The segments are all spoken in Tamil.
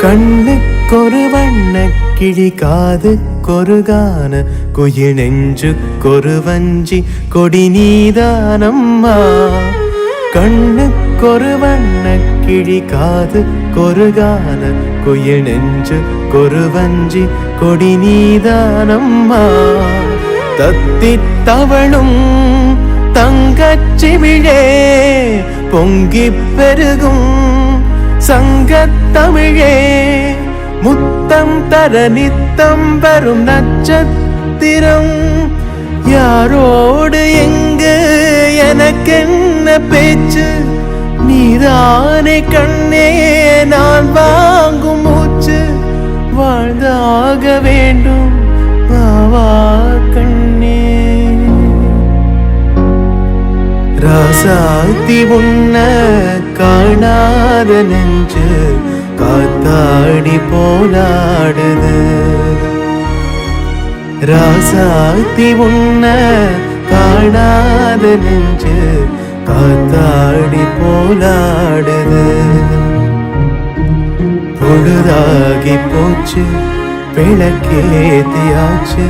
கண்ணுக்கொரு வண்ண கிளி காதுக்கொரு கான குயில் நெஞ்சுக்கொரு வஞ்சி கொடி நீதானம்மா. கண்ணுக்கொரு வண்ண கிளி காதுக்கொரு கான குயில் நெஞ்சுக்கொரு வஞ்சி கொடி நீதானம்மா. தத்தித்தவளும் தங்கச்சிமிழே பொங்கிப் பெருகும் சங்கத்தமிழே முத்தம் தர நித்தம் வரும் நட்சத்திரம். யாரோடு எங்கு எனக்கென்ன பேச்சு, நீதானே கண்ணே நான் வாங்கும் மூச்சு. வாழ்ந்தாக வேண்டும் வாவா கண்ணே. ராசாத்தி உன்ன காணாத நெஞ்சு காத்தாடி போலாடுது. ராசாத்தி உன்ன காணாத நெஞ்சு காத்தாடி போலாடுது. பொழுதாகி போச்சு விளக்கேத்தியாச்சு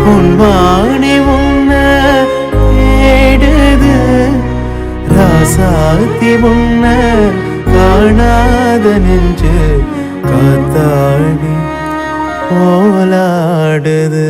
பொன்வானி உன்ன தேடுது. ராசாத்தி உன்ன காணாத நெஞ்சு காத்தாடி போலாடுது.